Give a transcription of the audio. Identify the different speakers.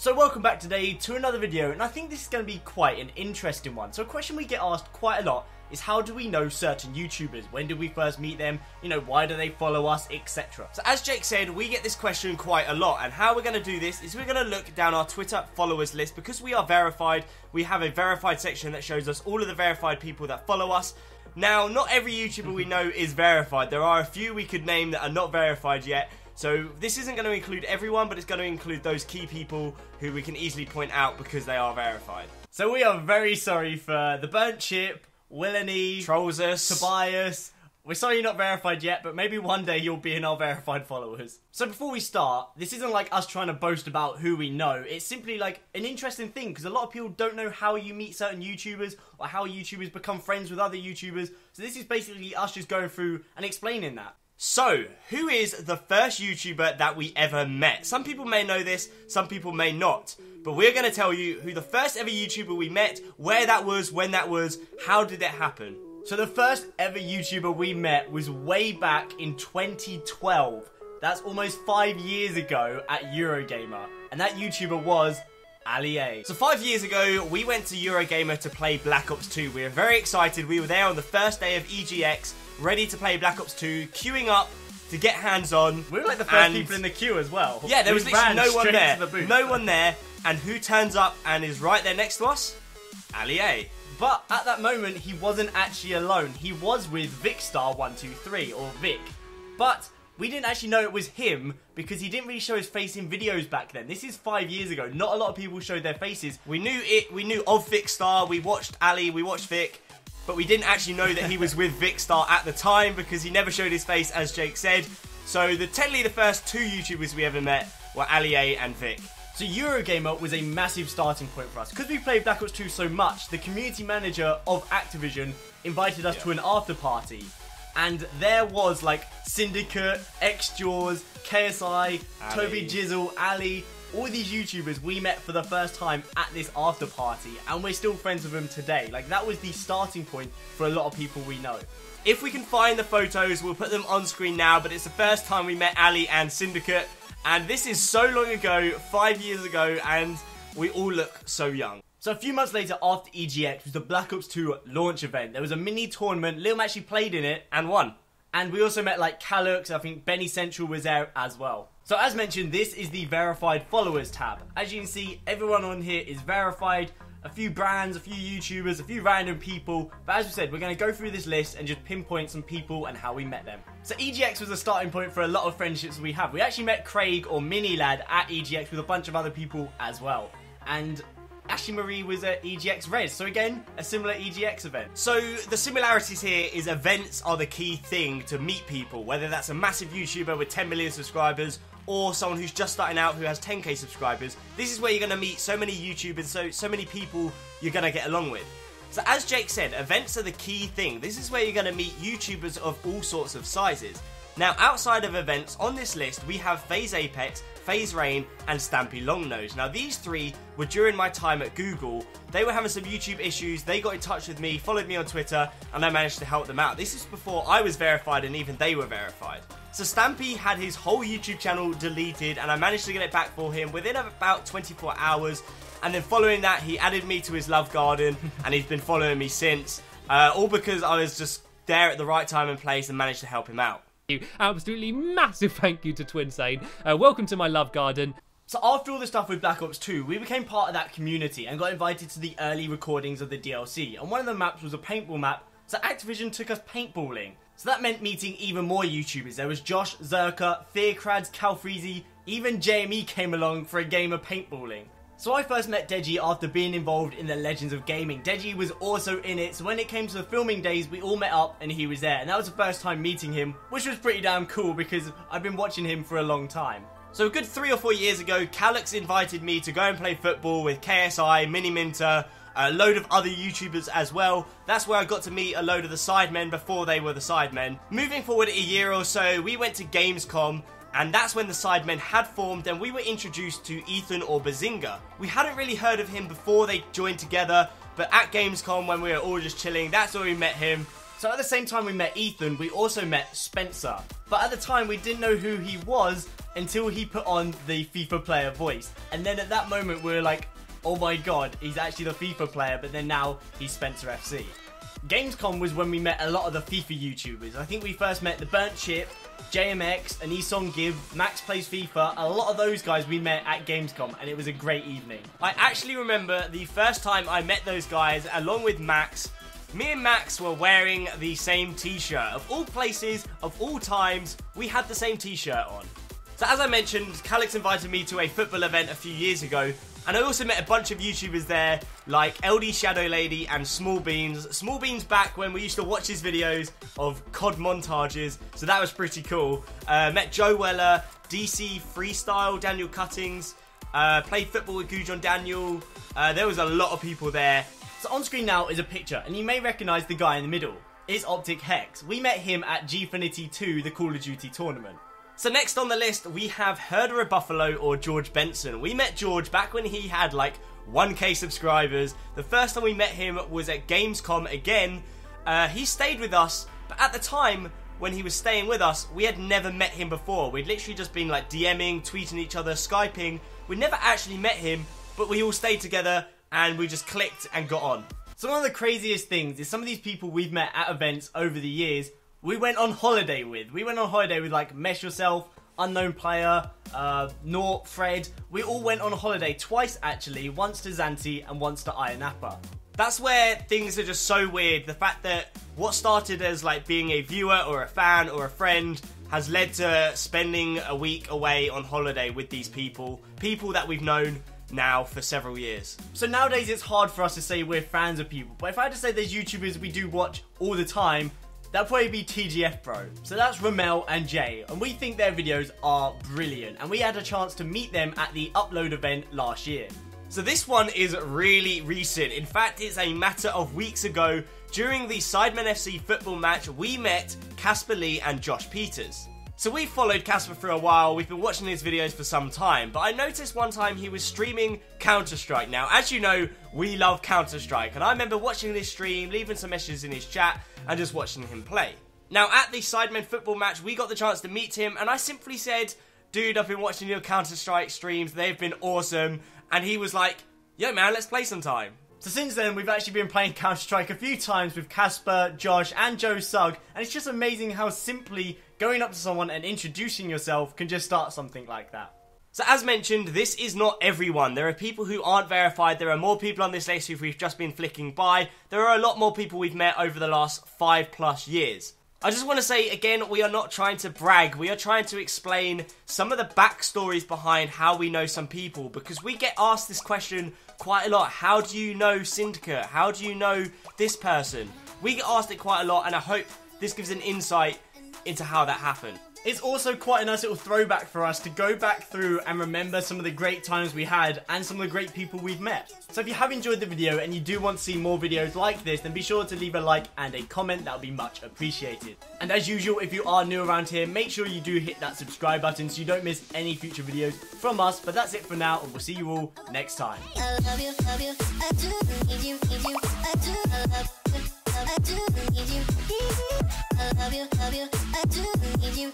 Speaker 1: So welcome back today to another video, and I think this is going to be quite an interesting one. So a question we get asked quite a lot is, how do we know certain YouTubers? When did we first meet them? You know, why do they follow us, etc. So as Jake said, we get this question quite a lot, and how we're going to do this is we're going to look down our Twitter followers list. Because we are verified, we have a verified section that shows us all of the verified people that follow us. Now, not every YouTuber we know is verified. There are a few we could name that are not verified yet. So this isn't going to include everyone, but it's going to include those key people who we can easily point out because they are verified. So we are very sorry for the Burnt Chip, Willany, Trollsus, Tobias. We're sorry you're not verified yet, but maybe one day you'll be in our verified followers. So before we start, this isn't like us trying to boast about who we know. It's simply like an interesting thing, because a lot of people don't know how you meet certain YouTubers or how YouTubers become friends with other YouTubers. So this is basically us just going through and explaining that. So, who is the first YouTuber that we ever met? Some people may know this, some people may not. But we're going to tell you who the first ever YouTuber we met, where that was, when that was, how did it happen. So the first ever YouTuber we met was way back in 2012. That's almost 5 years ago at Eurogamer. And that YouTuber was Ali A. So 5 years ago, we went to Eurogamer to play Black Ops 2. We were very excited. We were there on the first day of EGX, ready to play Black Ops 2, queuing up to get hands on. We were like the first people in the queue as well. Yeah, there was literally no one there. No one there. And who turns up and is right there next to us? Ali A. But at that moment, he wasn't actually alone. He was with Vicstar123, or Vic. But we didn't actually know it was him because he didn't really show his face in videos back then. This is 5 years ago. Not a lot of people showed their faces. We knew of Vicstar. We watched Ali. We watched Vic. But we didn't actually know that he was with Vicstar at the time because he never showed his face, as Jake said. So technically the first two YouTubers we ever met were Ali A and Vic. So Eurogamer was a massive starting point for us. Because we played Black Ops 2 so much, the community manager of Activision invited us to an after party. And there was like Syndicate, XJaws, KSI, Toby Jizzle, Ali, all these YouTubers we met for the first time at this after party, and we're still friends with them today. Like, that was the starting point for a lot of people we know. If we can find the photos, we'll put them on screen now, but it's the first time we met Ali and Syndicate, and this is so long ago, 5 years ago, and we all look so young. So a few months later, after EGX, was the Black Ops 2 launch event. There was a mini tournament. Lil actually played in it and won. And we also met like Calux. I think Benny Central was there as well. So as mentioned, this is the verified followers tab. As you can see, everyone on here is verified. A few brands, a few YouTubers, a few random people. But as we said, we're going to go through this list and just pinpoint some people and how we met them. So EGX was a starting point for a lot of friendships we have. We actually met Craig, or Mini Lad, at EGX with a bunch of other people as well. And Ashley Marie was at EGX Res, so again, a similar EGX event. So the similarities here is events are the key thing to meet people, whether that's a massive YouTuber with 10 million subscribers or someone who's just starting out who has 10k subscribers. This is where you're going to meet so many YouTubers, so many people you're going to get along with. So as Jake said, events are the key thing. This is where you're going to meet YouTubers of all sorts of sizes. Now, outside of events, on this list, we have FaZe Apex, FaZe Rain, and Stampy Longnose. Now, these three were during my time at Google. They were having some YouTube issues. They got in touch with me, followed me on Twitter, and I managed to help them out. This is before I was verified and even they were verified. So Stampy had his whole YouTube channel deleted, and I managed to get it back for him within about 24 hours. And then following that, he added me to his love garden, and he's been following me since. All because I was just there at the right time and place and managed to help him out.
Speaker 2: Absolutely massive thank you to TWiiNSANE. Welcome to my love garden.
Speaker 1: So after all the stuff with Black Ops 2, we became part of that community and got invited to the early recordings of the DLC. And one of the maps was a paintball map, so Activision took us paintballing. So that meant meeting even more YouTubers. There was Josh, Zerka, Fearcrads, Calfreezy, even JME came along for a game of paintballing. So I first met Deji after being involved in the Legends of Gaming. Deji was also in it, so when it came to the filming days, we all met up and he was there. And that was the first time meeting him, which was pretty damn cool because I've been watching him for a long time. So a good 3 or 4 years ago, Calux invited me to go and play football with KSI, Mini Minter, a load of other YouTubers as well. That's where I got to meet a load of the Sidemen before they were the Sidemen. Moving forward a year or so, we went to Gamescom, and that's when the Sidemen had formed, and we were introduced to Ethan, or Bazinga. We hadn't really heard of him before they joined together, but at Gamescom, when we were all just chilling, that's where we met him. So at the same time we met Ethan, we also met Spencer. But at the time we didn't know who he was until he put on the FIFA player voice. And then at that moment we were like, oh my god, he's actually the FIFA player, but then now he's Spencer FC. Gamescom was when we met a lot of the FIFA YouTubers. I think we first met the Burnt Chip, JMX, Anisong Give, Max Plays FIFA. A lot of those guys we met at Gamescom, and it was a great evening. I actually remember the first time I met those guys along with Max. Me and Max were wearing the same t-shirt. Of all places, of all times, we had the same t-shirt on. So as I mentioned, Calix invited me to a football event a few years ago, and I also met a bunch of YouTubers there, like LD Shadow Lady and Small Beans. Small Beans back when we used to watch his videos of COD montages, so that was pretty cool. Met Joe Weller, DC Freestyle, Daniel Cuttings, played football with Gujon Daniel. There was a lot of people there. So on screen now is a picture, and you may recognise the guy in the middle. It's Optic Hex. We met him at Gfinity 2, the Call of Duty tournament. So next on the list, we have Herder of Buffalo or George Benson. We met George back when he had like 1k subscribers. The first time we met him was at Gamescom again. He stayed with us, but at the time when he was staying with us, we had never met him before. We'd literally just been like DMing, tweeting each other, Skyping. We'd never actually met him, but we all stayed together and we just clicked and got on. So one of the craziest things is some of these people we've met at events over the years, we went on holiday with. We went on holiday with like Mesh Yourself, Unknown Player, Nort, Fred. We all went on holiday twice actually, once to Zante and once to Iron Appa. That's where things are just so weird. The fact that what started as like being a viewer or a fan or a friend has led to spending a week away on holiday with these people. People that we've known now for several years. So nowadays it's hard for us to say we're fans of people, but if I had to say there's YouTubers we do watch all the time, that'd probably be TGF Bro. So that's Ramel and Jay, and we think their videos are brilliant, and we had a chance to meet them at the Upload event last year. So this one is really recent. In fact, it's a matter of weeks ago. During the Sidemen FC football match, we met Casper Lee and Josh Peters. So we've followed Casper for a while, we've been watching his videos for some time, but I noticed one time he was streaming Counter-Strike. Now, as you know, we love Counter-Strike, and I remember watching this stream, leaving some messages in his chat, and just watching him play. Now, at the Sidemen football match, we got the chance to meet him, and I simply said, dude, I've been watching your Counter-Strike streams, they've been awesome, and he was like, yo man, let's play sometime. So since then, we've actually been playing Counter-Strike a few times with Casper, Josh, and Joe Sugg, and it's just amazing how simply going up to someone and introducing yourself can just start something like that. So as mentioned, this is not everyone. There are people who aren't verified. There are more people on this list who we've just been flicking by. There are a lot more people we've met over the last 5+ years. I just want to say again, we are not trying to brag. We are trying to explain some of the backstories behind how we know some people, because we get asked this question quite a lot. How do you know Syndicate? How do you know this person? We get asked it quite a lot, and I hope this gives an insight into how that happened. It's also quite a nice little throwback for us to go back through and remember some of the great times we had and some of the great people we've met. So if you have enjoyed the video and you do want to see more videos like this, then be sure to leave a like and a comment. That would be much appreciated. And as usual, if you are new around here, make sure you do hit that subscribe button so you don't miss any future videos from us. But that's it for now, and we'll see you all next time.
Speaker 3: I love you, I do need you, I do love you, I do need you, I love you, I do need you.